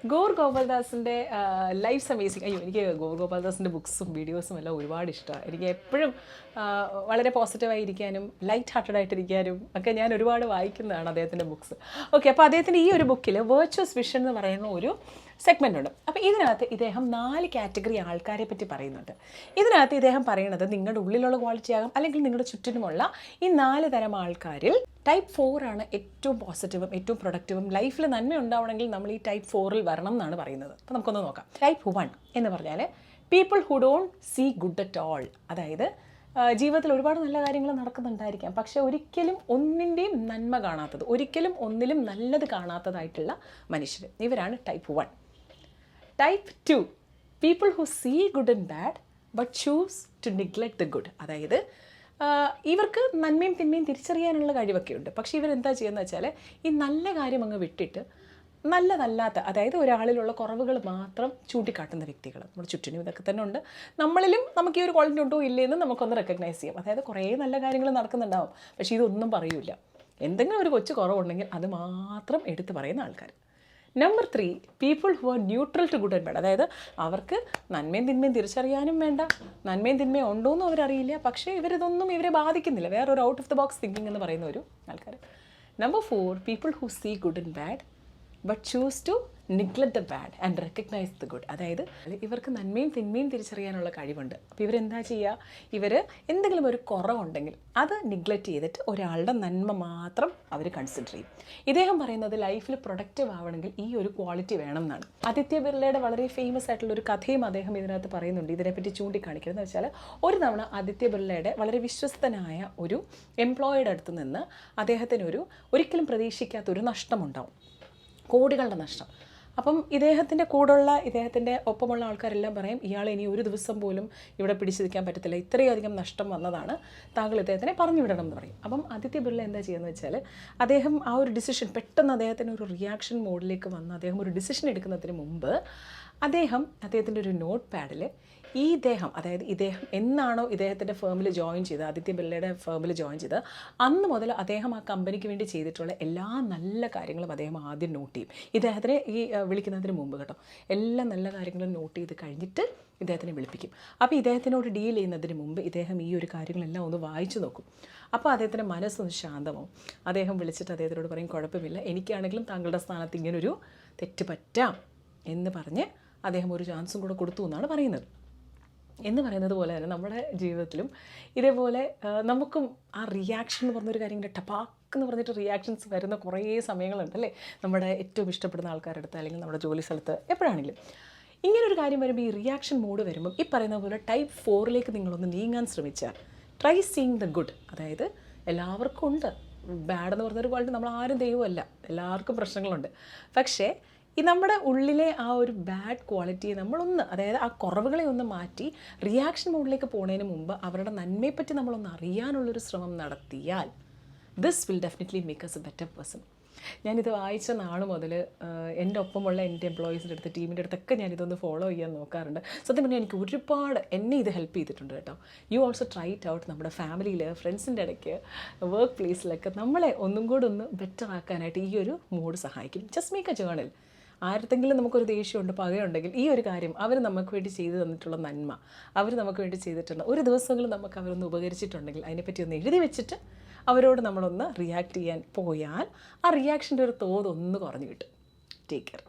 Gorr ഗോപാൽദാസിൻ്റെ lives amazing. അയ്യോ, എനിക്ക് Gorr ഗോപാൽദാസിൻ്റെ ബുക്സും വീഡിയോസും എല്ലാം ഒരുപാട് ഇഷ്ടമാണ്. എനിക്ക് എപ്പോഴും വളരെ പോസിറ്റീവായിരിക്കാനും ലൈറ്റ് ഹാർട്ടഡ് ആയിട്ടിരിക്കാനും ഒക്കെ ഞാൻ ഒരുപാട് വായിക്കുന്നതാണ് അദ്ദേഹത്തിൻ്റെ ബുക്സ്. ഓക്കെ, അപ്പോൾ അദ്ദേഹത്തിൻ്റെ ഈ ഒരു ബുക്കിൽ വേർച്വസ് വിഷൻ എന്ന് പറയുന്ന ഒരു സെഗ്മെൻ്റ് ഉണ്ട്. അപ്പോൾ ഇതിനകത്ത് ഇദ്ദേഹം 4 കാറ്റഗറി ആൾക്കാരെ പറ്റി പറയുന്നുണ്ട്. ഇതിനകത്ത് ഇദ്ദേഹം പറയുന്നത് നിങ്ങളുടെ ഉള്ളിലുള്ള ക്വാളിറ്റി ആകാം, അല്ലെങ്കിൽ നിങ്ങളുടെ ചുറ്റിനുമുള്ള ഈ 4 തരം ആൾക്കാരിൽ ടൈപ്പ് 4 ആണ് ഏറ്റവും പോസിറ്റീവും ഏറ്റവും പ്രൊഡക്റ്റീവും. ലൈഫിൽ നന്മ ഉണ്ടാവണമെങ്കിൽ നമ്മൾ ഈ ടൈപ്പ് 4-ൽ വരണം എന്നാണ് പറയുന്നത്. അപ്പോൾ നമുക്കൊന്ന് നോക്കാം. ടൈപ്പ് 1 എന്ന് പറഞ്ഞാൽ people who don't see good at all. അതായത് ജീവിതത്തിൽ ഒരുപാട് നല്ല കാര്യങ്ങൾ നടക്കുന്നുണ്ടായിരിക്കാം, പക്ഷേ ഒരിക്കലും ഒന്നിൻ്റെയും നന്മ കാണാത്തത്, ഒരിക്കലും ഒന്നിലും നല്ലത് കാണാത്തതായിട്ടുള്ള മനുഷ്യർ, ഇവരാണ് type 1. Type 2 people who see good and bad but choose to neglect the good. അതായത് ഇവർക്ക് നന്മയും തിന്മയും തിരിച്ചറിയാനുള്ള കഴിവൊക്കെ ഉണ്ട്, പക്ഷേ ഇവരെന്താ ചെയ്യുന്നത് വെച്ചാൽ ഈ നല്ല കാര്യം അങ്ങ് വിട്ടിട്ട് നല്ലതല്ലാത്ത, അതായത് ഒരാളിലുള്ള കുറവുകൾ മാത്രം ചൂണ്ടിക്കാട്ടുന്ന വ്യക്തികൾ നമ്മുടെ ചുറ്റിനും ഇതൊക്കെ തന്നെ ഉണ്ട്. നമ്മളിലും നമുക്ക് ഈ ഒരു ക്വാളിറ്റി ഉണ്ടോ ഇല്ലയെന്ന് നമുക്കൊന്ന് റെക്കഗ്നൈസ് ചെയ്യാം. അതായത് കുറേ നല്ല കാര്യങ്ങൾ നടക്കുന്നുണ്ടാവും, പക്ഷേ ഇതൊന്നും പറയൂല. എന്തെങ്കിലും ഒരു കൊച്ചു കുറവുണ്ടെങ്കിൽ അത് മാത്രം എടുത്ത് പറയുന്ന ആൾക്കാർ. Number 3 people who are neutral to good and bad. അതായത് അവർക്ക് നന്മയും തിന്മയും തിരിച്ചറിയാനും വേണ്ട, നന്മയും തിന്മയും ഉണ്ടോയെന്നും അവരറിയില്ല, പക്ഷേ ഇവരിതൊന്നും ഇവരെ ബാധിക്കുന്നില്ല. വേറൊരു out of the box thinking എന്ന് പറയുന്ന ഒരു ആൾക്കാർ. Number 4 people who see good and bad but choose to neglect the bad and recognise the good. അതായത് ഇവർക്ക് നന്മയും തിന്മയും തിരിച്ചറിയാനുള്ള കഴിവുണ്ട്. അപ്പോൾ ഇവരെന്താ ചെയ്യുക, ഇവർ എന്തെങ്കിലും ഒരു കുറവുണ്ടെങ്കിൽ അത് നിഗ്ലെക്റ്റ് ചെയ്തിട്ട് ഒരാളുടെ നന്മ മാത്രം അവർ കൺസിഡർ ചെയ്യും. ഇദ്ദേഹം പറയുന്നത് ലൈഫിൽ പ്രൊഡക്റ്റീവ് ആവണമെങ്കിൽ ഈ ഒരു ക്വാളിറ്റി വേണം എന്നാണ്. ആദിത്യ ബിർളയുടെ വളരെ ഫേമസ് ആയിട്ടുള്ള ഒരു കഥയും അദ്ദേഹം ഇതിനകത്ത് പറയുന്നുണ്ട്. ഇതിനെപ്പറ്റി ചൂണ്ടിക്കാണിക്കുന്നത് വെച്ചാൽ, ഒരു തവണ ആദിത്യ ബിർളയുടെ വളരെ വിശ്വസ്തനായ ഒരു എംപ്ലോയിയുടെ അടുത്ത് നിന്ന് അദ്ദേഹത്തിനൊരു ഒരിക്കലും പ്രതീക്ഷിക്കാത്തൊരു നഷ്ടമുണ്ടാവും, കോടികളുടെ നഷ്ടം. അപ്പം ഇദ്ദേഹത്തിൻ്റെ കൂടെയുള്ള, ഇദ്ദേഹത്തിൻ്റെ ഒപ്പമുള്ള ആൾക്കാരെല്ലാം പറയും, ഇയാൾ ഇനി ഒരു ദിവസം പോലും ഇവിടെ പിടിച്ചു നിൽക്കാൻ പറ്റത്തില്ല, ഇത്രയധികം നഷ്ടം വന്നതാണ്, താങ്കൾ ഇദ്ദേഹത്തിനെ പറഞ്ഞു വിടണം എന്ന് പറയും. അപ്പം ആദിത്യ ബിർള എന്താ ചെയ്യുന്നത് വെച്ചാൽ, അദ്ദേഹം ആ ഒരു ഡിസിഷൻ, പെട്ടെന്ന് അദ്ദേഹത്തിന് ഒരു റിയാക്ഷൻ മോഡിലേക്ക് വന്ന് അദ്ദേഹം ഒരു ഡിസിഷൻ എടുക്കുന്നതിന് മുമ്പ് അദ്ദേഹത്തിൻ്റെ ഒരു നോട്ട് പാഡിൽ അതായത് ഇദ്ദേഹം എന്നാണോ ഇദ്ദേഹത്തിൻ്റെ ഫേമിൽ ജോയിൻ ചെയ്ത്, ആദിത്യ ബിർളയുടെ ഫേമിൽ ജോയിൻ ചെയ്ത് അന്ന് മുതൽ അദ്ദേഹം ആ കമ്പനിക്ക് വേണ്ടി ചെയ്തിട്ടുള്ള എല്ലാ നല്ല കാര്യങ്ങളും അദ്ദേഹം ആദ്യം നോട്ട് ചെയ്യും. ഇദ്ദേഹത്തിനെ വിളിക്കുന്നതിന് മുമ്പ് കേട്ടോ, എല്ലാ നല്ല കാര്യങ്ങളും നോട്ട് ചെയ്ത് കഴിഞ്ഞിട്ട് ഇദ്ദേഹത്തിനെ വിളിപ്പിക്കും. അപ്പോൾ ഇദ്ദേഹത്തിനോട് ഡീൽ ചെയ്യുന്നതിന് മുമ്പ് ഇദ്ദേഹം ഈ ഒരു കാര്യങ്ങളെല്ലാം ഒന്ന് വായിച്ചു നോക്കും. അപ്പോൾ അദ്ദേഹത്തിൻ്റെ മനസ്സൊന്ന് ശാന്തമാവും. അദ്ദേഹം വിളിച്ചിട്ട് അദ്ദേഹത്തിനോട് പറയും, കുഴപ്പമില്ല, എനിക്കാണെങ്കിലും താങ്കളുടെ സ്ഥാനത്ത് ഇങ്ങനൊരു തെറ്റ് പറ്റാം എന്ന് പറഞ്ഞ് അദ്ദേഹം ഒരു ചാൻസും കൂടെ കൊടുത്തു എന്നാണ് പറയുന്നത്. എന്ന് പറയുന്നത് പോലെ തന്നെ നമ്മുടെ ജീവിതത്തിലും ഇതേപോലെ നമുക്കും ആ റിയാക്ഷൻ എന്ന് പറഞ്ഞൊരു കാര്യം, ഇങ്ങനെ ടപ്പാക്ക് എന്ന് പറഞ്ഞിട്ട് റിയാക്ഷൻസ് വരുന്ന കുറേ സമയങ്ങളുണ്ട് അല്ലേ, നമ്മുടെ ഏറ്റവും ഇഷ്ടപ്പെടുന്ന ആൾക്കാരുടെ അടുത്ത്, അല്ലെങ്കിൽ നമ്മുടെ ജോലി സ്ഥലത്ത്, എപ്പോഴാണെങ്കിലും ഇങ്ങനൊരു കാര്യം വരുമ്പോൾ ഈ റിയാക്ഷൻ മോഡ് വരുമ്പം ഈ പറയുന്ന പോലെ ടൈപ്പ് 4-ലേക്ക് നിങ്ങളൊന്ന് നീങ്ങാൻ ശ്രമിച്ചാൽ, ട്രൈ സീയിങ് ദ ഗുഡ്. അതായത് എല്ലാവർക്കും ഉണ്ട് ബാഡ് എന്ന് പറഞ്ഞൊരു ക്വാളിറ്റി, നമ്മൾ ആരും ദൈവമല്ല, എല്ലാവർക്കും പ്രശ്നങ്ങളുണ്ട്. പക്ഷേ ഈ നമ്മുടെ ഉള്ളിലെ ആ ഒരു ബാഡ് ക്വാളിറ്റിയെ നമ്മളൊന്ന്, അതായത് ആ കുറവുകളെ ഒന്ന് മാറ്റി റിയാക്ഷൻ മോഡിലേക്ക് പോകുന്നതിന് മുമ്പ് അവരുടെ നന്മയെപ്പറ്റി നമ്മളൊന്ന് അറിയാനുള്ളൊരു ശ്രമം നടത്തിയാൽ this will definitely make us a better person. ഞാനിത് വായിച്ച നാൾ മുതൽ എൻ്റെ ഒപ്പമുള്ള എൻ്റെ എംപ്ലോയീസിൻ്റെ അടുത്ത്, ടീമിൻ്റെ അടുത്തൊക്കെ ഞാനിതൊന്ന് ഫോളോ ചെയ്യാൻ നോക്കാറുണ്ട്. സത്യം പറഞ്ഞാൽ എനിക്ക് ഒരുപാട് എന്നെ ഇത് ഹെൽപ്പ് ചെയ്തിട്ടുണ്ട് കേട്ടോ. You also try it out. നമ്മുടെ ഫാമിലിയിൽ, ഫ്രണ്ട്സിൻ്റെ ഇടയ്ക്ക്, വർക്ക് പ്ലേസിലൊക്കെ നമ്മളെ ഒന്നും കൂടെ ഒന്ന് ബെറ്റർ ആക്കാനായിട്ട് ഈ ഒരു മോഡ് സഹായിക്കും. Just make A journal. ആർക്കെങ്കിലും നമുക്കൊരു ദേഷ്യമുണ്ട്, പകയുണ്ടെങ്കിൽ ഈ ഒരു കാര്യം അവർ നമുക്ക് വേണ്ടി ചെയ്തു തന്നിട്ടുള്ള നന്മ, അവർ നമുക്ക് വേണ്ടി ചെയ്തിട്ടുള്ള ഒരു ദിവസങ്ങളും നമുക്ക് അവരൊന്ന് ഉപകരിച്ചിട്ടുണ്ടെങ്കിൽ അതിനെപ്പറ്റി ഒന്ന് എഴുതി വെച്ചിട്ട് അവരോട് നമ്മളൊന്ന് റിയാക്ട് ചെയ്യാൻ പോയാൽ ആ റിയാക്ഷൻ്റെ ഒരു തോത് ഒന്ന് കുറഞ്ഞു കിട്ടും. Take care.